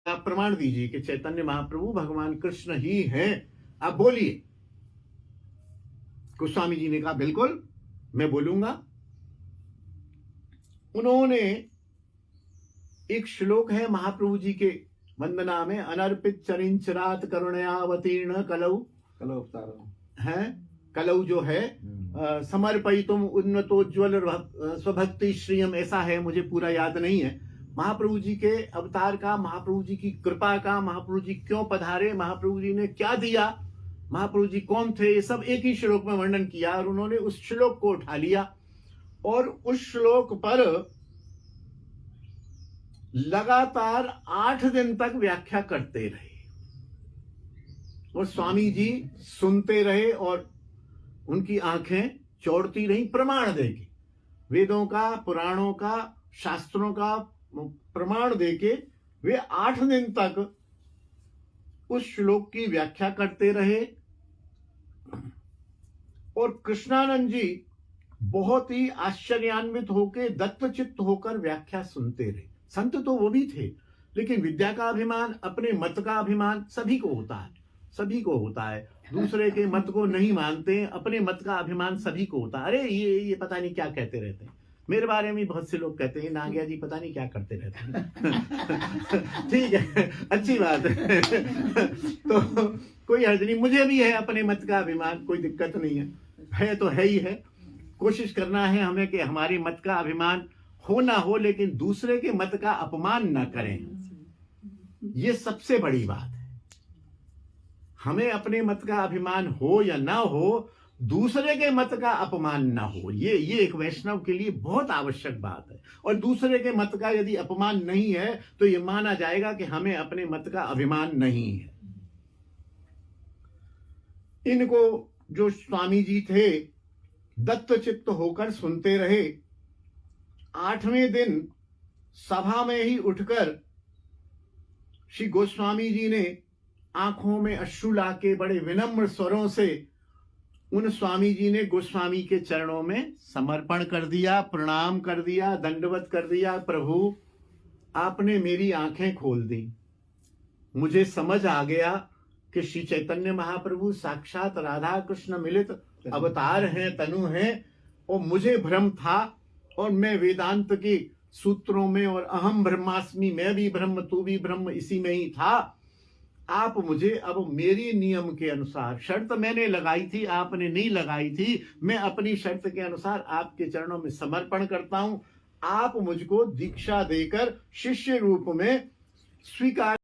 आप प्रमाण दीजिए कि चैतन्य महाप्रभु भगवान कृष्ण ही हैं, आप बोलिए। गोस्वामी जी ने कहा बिल्कुल मैं बोलूंगा। उन्होंने एक श्लोक है महाप्रभु जी के वंदना में, अनर्पित चरिंचरात करुणयावतीर्ण कलौ है, कलौ जो है समर्पयितुम उन्नतोज्वल स्वभक्ति श्रियम, ऐसा है, मुझे पूरा याद नहीं है। महाप्रभु जी के अवतार का, महाप्रभु जी की कृपा का, महाप्रभु जी क्यों पधारे, महाप्रभु जी ने क्या दिया, महाप्रभु जी कौन थे, ये सब एक ही श्लोक में वर्णन किया। और उन्होंने उस श्लोक को उठा लिया और उस श्लोक पर लगातार 8 दिन तक व्याख्या करते रहे और स्वामी जी सुनते रहे और उनकी आंखें चौड़ती रही प्रमाण देके, वेदों का, पुराणों का, शास्त्रों का प्रमाण देके वे 8 दिन तक उस श्लोक की व्याख्या करते रहे। और कृष्णानंद जी बहुत ही आश्चर्यान्वित होकर, दत्तचित्त होकर व्याख्या सुनते रहे। संत तो वो भी थे, लेकिन विद्या का अभिमान, अपने मत का अभिमान सभी को होता है, सभी को होता है। दूसरे के मत को नहीं मानते, अपने मत का अभिमान सभी को होता है। अरे ये पता नहीं क्या कहते रहते हैं, मेरे बारे में बहुत से लोग कहते हैं नागिया जी पता नहीं क्या करते रहते हैं। ठीक है, अच्छी बात है। तो कोई हर्ज नहीं, मुझे भी है अपने मत का अभिमान, कोई दिक्कत नहीं है तो है ही है। कोशिश करना है हमें कि हमारे मत का अभिमान हो ना हो, लेकिन दूसरे के मत का अपमान ना करें, ये सबसे बड़ी बात है। हमें अपने मत का अभिमान हो या ना हो, दूसरे के मत का अपमान ना हो, ये एक वैष्णव के लिए बहुत आवश्यक बात है। और दूसरे के मत का यदि अपमान नहीं है तो ये माना जाएगा कि हमें अपने मत का अभिमान नहीं है। इनको जो स्वामी जी थे दत्तचित्त होकर सुनते रहे। 8वें दिन सभा में ही उठकर श्री गोस्वामी जी ने आंखों में अश्रु लाके बड़े विनम्र स्वरों से उन स्वामी जी ने गोस्वामी के चरणों में समर्पण कर दिया, प्रणाम कर दिया, दंडवत कर दिया। प्रभु आपने मेरी आंखें खोल दी, मुझे समझ आ गया कि श्री चैतन्य महाप्रभु साक्षात राधा कृष्ण मिलित अवतार हैं, तनु हैं, और मुझे भ्रम था और मैं वेदांत के सूत्रों में और अहम ब्रह्मास्मि, मैं भी ब्रह्म तू भी ब्रह्म, इसी में ही था। आप मुझे अब मेरी नियम के अनुसार, शर्त मैंने लगाई थी आपने नहीं लगाई थी, मैं अपनी शर्त के अनुसार आपके चरणों में समर्पण करता हूं। आप मुझको दीक्षा देकर शिष्य रूप में स्वीकार